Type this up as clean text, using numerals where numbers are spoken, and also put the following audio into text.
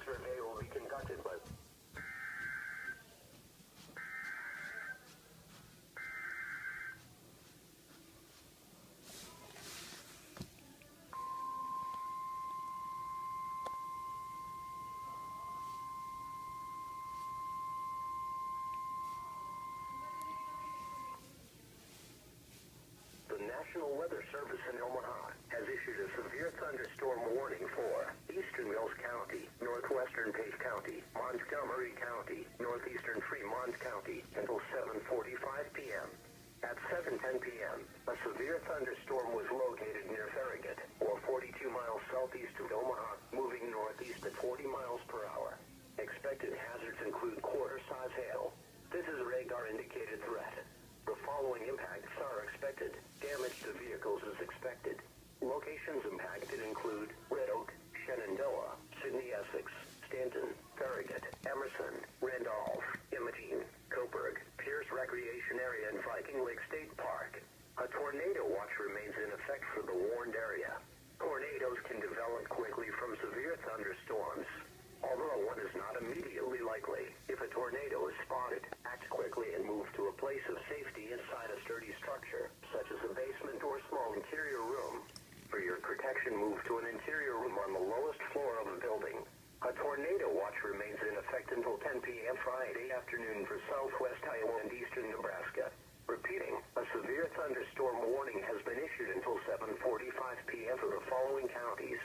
survey will be conducted by... The National Weather Service in Omaha has issued a severe thunderstorm warning for Eastern Mills County, Northwestern Page County, Montgomery County, Northeastern Fremont County until 7:45 p.m. At 7:10 p.m., a severe thunderstorm was located near Farragut, or 42 miles southeast of Omaha, moving northeast at 40 miles per hour. Expected hazards include quarter-size hail. This is a radar-indicated threat. The following impacts are expected. Damage to vehicles is expected. Locations impacted include Red Oak, Shenandoah, Sydney, Essex, Stanton, Farragut, Emerson, Randolph, Imogene, Coburg, Pierce Recreation Area, and Viking Lake State Park. A tornado watch remains in effect for the warned area. Tornadoes can develop quickly from severe thunderstorms. Although one is not immediately likely, if a tornado is spotted, act quickly and move to a place of safety inside a sturdy structure, such as a basement or small interior room. For your protection, move to an interior room on the lowest floor of a building. A tornado watch remains in effect until 10 p.m. Friday afternoon for southwest Iowa and eastern Nebraska. Repeating, a severe thunderstorm warning has been issued until 7:45 p.m. for the following counties.